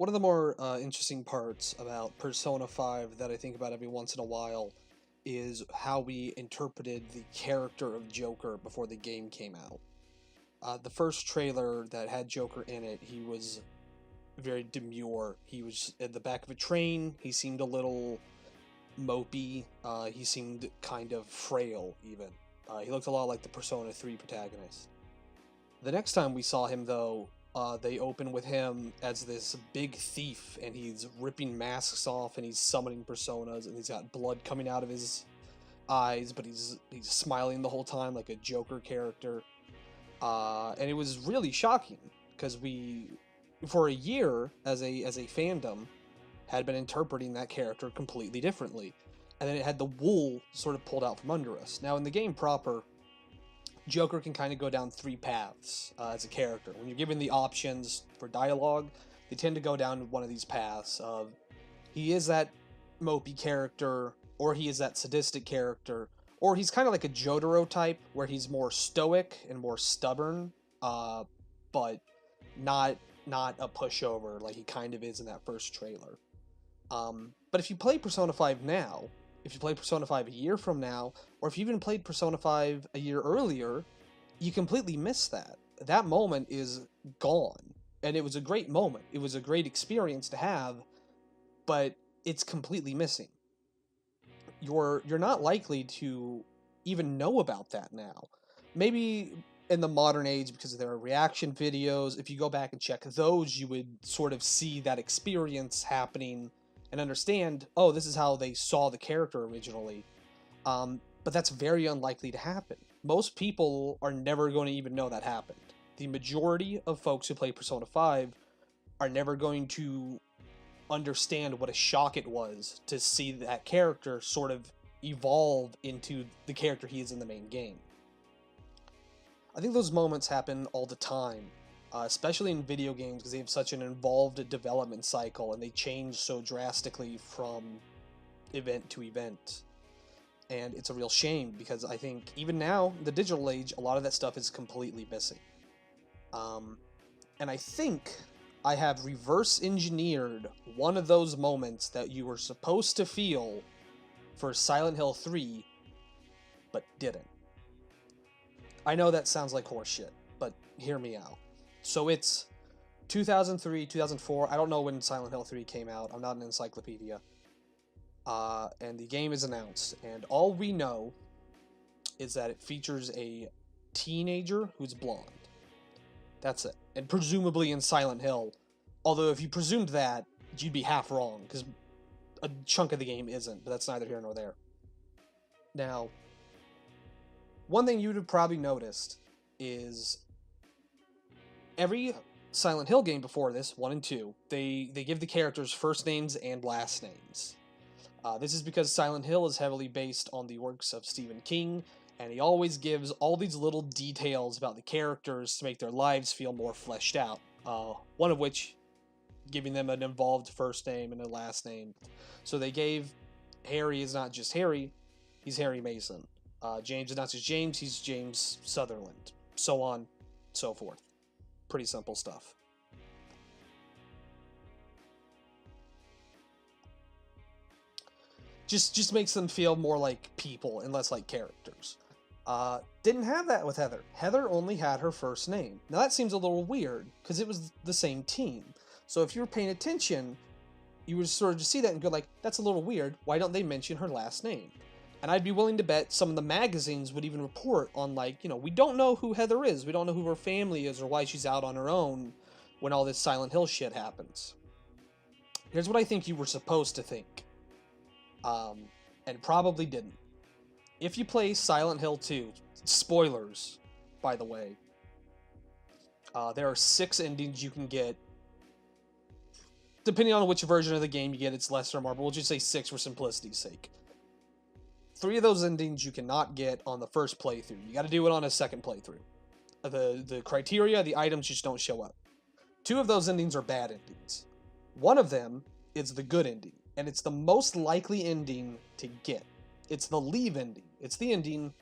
One of the more interesting parts about Persona 5 that I think about every once in a while is how we interpreted the character of Joker before the game came out. The first trailer that had Joker in it, he was very demure. He was at the back of a train. He seemed a little mopey. He seemed kind of frail, even. He looked a lot like the Persona 3 protagonist. The next time we saw him, though, they open with him as this big thief, and he's ripping masks off, and he's summoning personas, and he's got blood coming out of his eyes, but he's smiling the whole time like a Joker character. And it was really shocking because we, for a year as a fandom, had been interpreting that character completely differently, and then it had the wool sort of pulled out from under us. Now in the game proper, Joker can kind of go down three paths as a character. When you're given the options for dialogue, they tend to go down one of these paths of he is that mopey character, or he is that sadistic character, or he's kind of like a Jotaro type, where he's more stoic and more stubborn, but not a pushover like he kind of is in that first trailer. But if you play Persona 5 now, if you play Persona 5 a year from now, or if you even played Persona 5 a year earlier, you completely miss that. That moment is gone. And it was a great moment. It was a great experience to have, but it's completely missing. You're not likely to even know about that now. Maybe in the modern age, because there are reaction videos, if you go back and check those, you would sort of see that experience happening and understand, oh, this is how they saw the character originally. But that's very unlikely to happen. Most people are never going to even know that happened. The majority of folks who play Persona 5 are never going to understand what a shock it was to see that character sort of evolve into the character he is in the main game. I think those moments happen all the time, especially in video games, because they have such an involved development cycle and they change so drastically from event to event. And it's a real shame because I think even now, the digital age, a lot of that stuff is completely missing. And I think I have reverse engineered one of those moments that you were supposed to feel for Silent Hill 3, but didn't. I know that sounds like horseshit, but hear me out. So it's 2003, 2004. I don't know when Silent Hill 3 came out. I'm not an encyclopedia. And the game is announced, and all we know is that it features a teenager who's blonde. That's it. And presumably in Silent Hill. Although if you presumed that, you'd be half wrong, because a chunk of the game isn't, but that's neither here nor there. Now, one thing you would have probably noticed is every Silent Hill game before this, 1 and 2, they give the characters first names and last names. This is because Silent Hill is heavily based on the works of Stephen King, and he always gives all these little details about the characters to make their lives feel more fleshed out. One of which, giving them an involved first name and a last name. So they gave Harry is not just Harry, he's Harry Mason. James is not just James, he's James Sutherland. So on, so forth. Pretty simple stuff. Just makes them feel more like people and less like characters. Didn't have that with Heather. Heather only had her first name. Now that seems a little weird, because it was the same team. So if you were paying attention, you would sort of just see that and go like, that's a little weird, why don't they mention her last name? And I'd be willing to bet some of the magazines would even report on like, we don't know who Heather is, we don't know who her family is, or why she's out on her own when all this Silent Hill shit happens. Here's what I think you were supposed to think. And probably didn't. If you play Silent Hill 2, spoilers, by the way, there are 6 endings you can get. Depending on which version of the game you get, it's less or more, but we'll just say 6 for simplicity's sake. 3 of those endings you cannot get on the first playthrough. You got to do it on a second playthrough. The criteria, the items just don't show up. 2 of those endings are bad endings. One of them is the good ending, and it's the most likely ending to get. It's the leave ending. It's the ending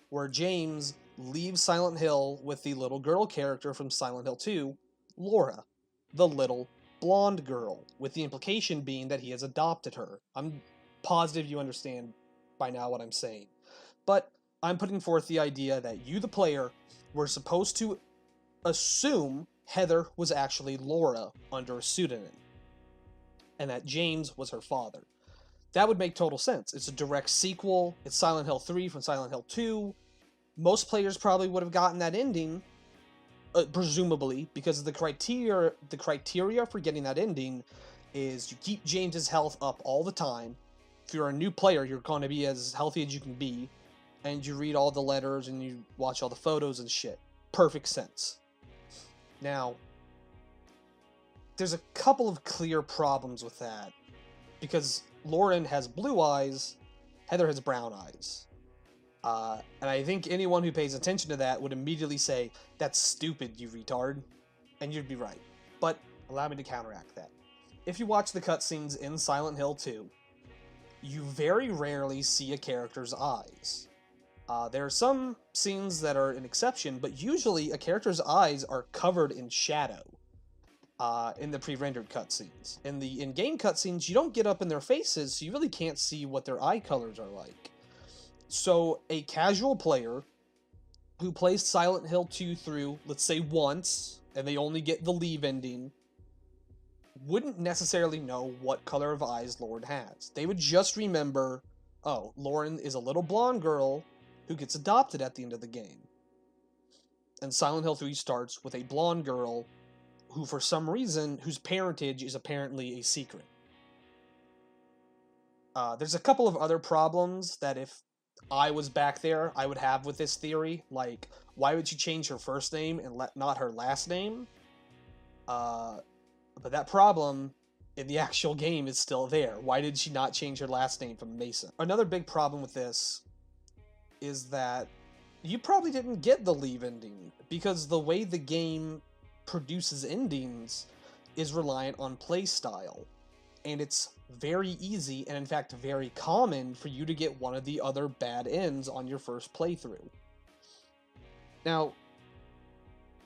where James leaves Silent Hill with the little girl character from Silent Hill 2, Laura. the little blonde girl, with the implication being that he has adopted her. I'm positive you understand by now what I'm saying. But I'm putting forth the idea that you, the player, were supposed to assume Heather was actually Laura under a pseudonym, and that James was her father. That would make total sense. It's a direct sequel. It's Silent Hill 3 from Silent Hill 2. Most players probably would have gotten that ending, presumably, because the criteria for getting that ending is you keep James's health up all the time. If you're a new player, you're going to be as healthy as you can be, and you read all the letters and you watch all the photos and shit. Perfect sense. Now, there's a couple of clear problems with that, because Lauren has blue eyes, Heather has brown eyes. And I think anyone who pays attention to that would immediately say, that's stupid, you retard. And you'd be right. But allow me to counteract that. If you watch the cutscenes in Silent Hill 2, you very rarely see a character's eyes. There are some scenes that are an exception, but usually a character's eyes are covered in shadow in the pre-rendered cutscenes. In the in-game cutscenes, you don't get up in their faces, so you really can't see what their eye colors are like. So a casual player who plays Silent Hill 2 through, let's say, once, and they only get the leave ending, wouldn't necessarily know what color of eyes Lauren has. They would just remember, oh, Lauren is a little blonde girl who gets adopted at the end of the game. And Silent Hill 3 starts with a blonde girl who, for some reason, whose parentage is apparently a secret. There's a couple of other problems that if I was back there, I would have with this theory. Like, why would she change her first name and not her last name? But that problem in the actual game is still there. Why did she not change her last name from Mason? Another big problem with this is that you probably didn't get the leave ending, because the way the game produces endings is reliant on playstyle. And it's very easy, and in fact very common, for you to get one of the other bad ends on your first playthrough. Now,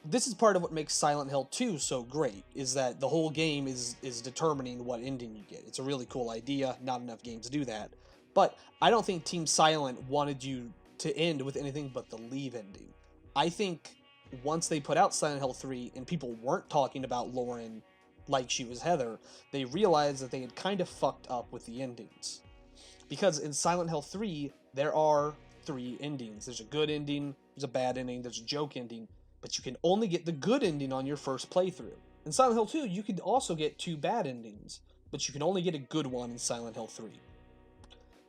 this is part of what makes Silent Hill 2 so great, is that the whole game is determining what ending you get. It's a really cool idea, not enough games do that. But I don't think Team Silent wanted you to end with anything but the leave ending. I think once they put out Silent Hill 3 and people weren't talking about Lauren like she was Heather, they realized that they had kind of fucked up with the endings. Because in Silent Hill 3, there are 3 endings. There's a good ending, there's a bad ending, there's a joke ending, but you can only get the good ending on your first playthrough. In Silent Hill 2, you could also get 2 bad endings, but you can only get a good one in Silent Hill 3.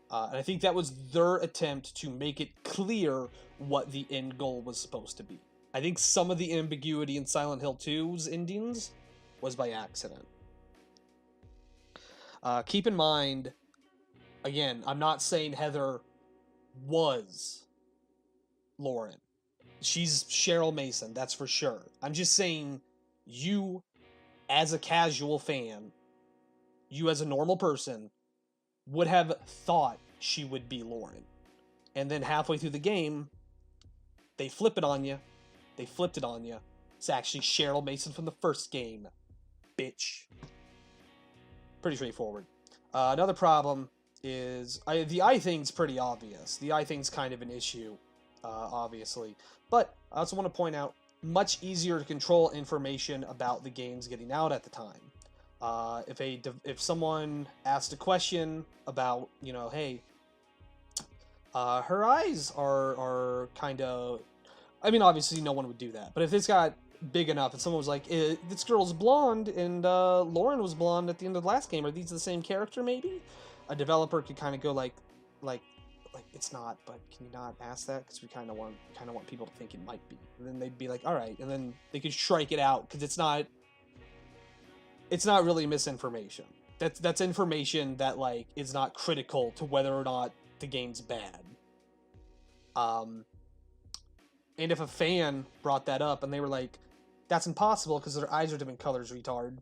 And I think that was their attempt to make it clear what the end goal was supposed to be. I think some of the ambiguity in Silent Hill 2's endings was by accident. Keep in mind, again, I'm not saying Heather was Lauren. She's Cheryl Mason, that's for sure. I'm just saying, you, as a casual fan, you as a normal person, would have thought she would be Lauren. And then halfway through the game, they flip it on you. They flipped it on you. It's actually Cheryl Mason from the first game. Bitch. Pretty straightforward. Another problem is the eye thing's pretty obvious. The eye thing's kind of an issue, obviously. But I also want to point out, much easier to control information about the games getting out at the time. If someone asked a question about, hey, her eyes are kind of, I mean, obviously no one would do that, but if it's got big enough and someone was like, this girl's blonde and Lauren was blonde at the end of the last game, are these the same character maybe? A developer could kind of go like it's not, but can you not ask that, because we kind of want people to think it might be, and then they'd be like, all right, and then they could strike it out, because it's not really misinformation. That's information that is not critical to whether or not the game's bad. And if a fan brought that up and they were like, that's impossible because their eyes are different colors, retard,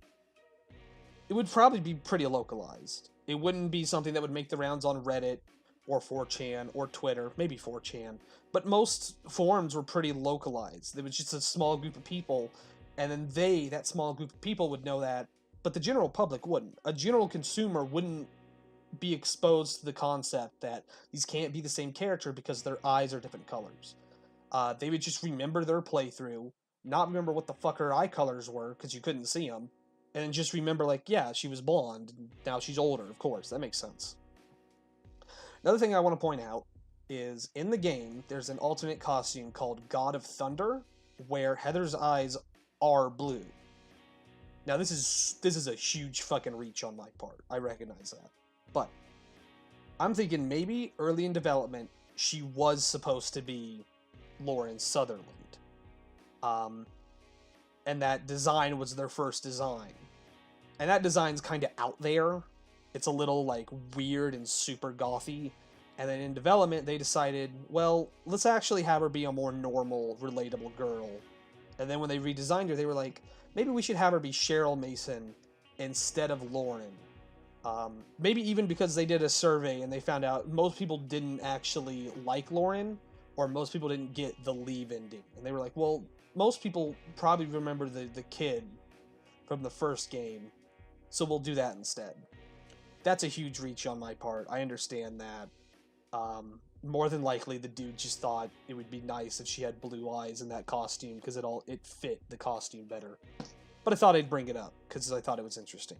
it would probably be pretty localized. It wouldn't be something that would make the rounds on Reddit or 4chan or Twitter, maybe 4chan, but most forums were pretty localized. There was just a small group of people And then that small group of people would know that, but the general public wouldn't. A general consumer wouldn't be exposed to the concept that these can't be the same character because their eyes are different colors. They would just remember their playthrough, not remember what the fuck her eye colors were because you couldn't see them, and then just remember, like, yeah, she was blonde. Now she's older, of course. That makes sense. Another thing I want to point out is in the game, there's an alternate costume called God of Thunder, where Heather's eyes are blue. Now this is a huge fucking reach on my part. I recognize that. But I'm thinking maybe early in development she was supposed to be Lauren Sutherland. And that design was their first design. And that design's kind of out there. It's a little like weird and super gothy. And then in development they decided, well, let's actually have her be a more normal, relatable girl. And then when they redesigned her, they were like, maybe we should have her be Cheryl Mason instead of Lauren. Maybe even because they did a survey and they found out most people didn't actually like Lauren, or most people didn't get the leave ending. And they were like, well, most people probably remember the kid from the first game, so we'll do that instead. That's a huge reach on my part. I understand that. More than likely, the dude just thought it would be nice if she had blue eyes in that costume because it fit the costume better. But I thought I'd bring it up because I thought it was interesting.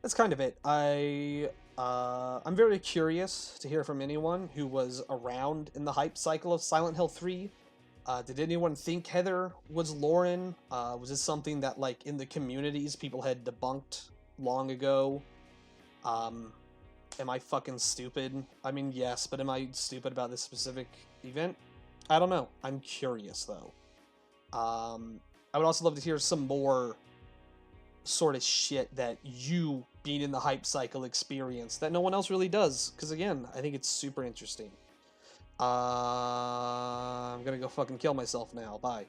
That's kind of it. I'm very curious to hear from anyone who was around in the hype cycle of Silent Hill 3. Did anyone think Heather was Lauren? Was this something that, like, in the communities people had debunked long ago? Am I fucking stupid? I mean, yes, but am I stupid about this specific event? I don't know. I'm curious, though. I would also love to hear some more sort of shit that you, being in the hype cycle, experience that no one else really does. Because, again, I think it's super interesting. I'm gonna go fucking kill myself now. Bye.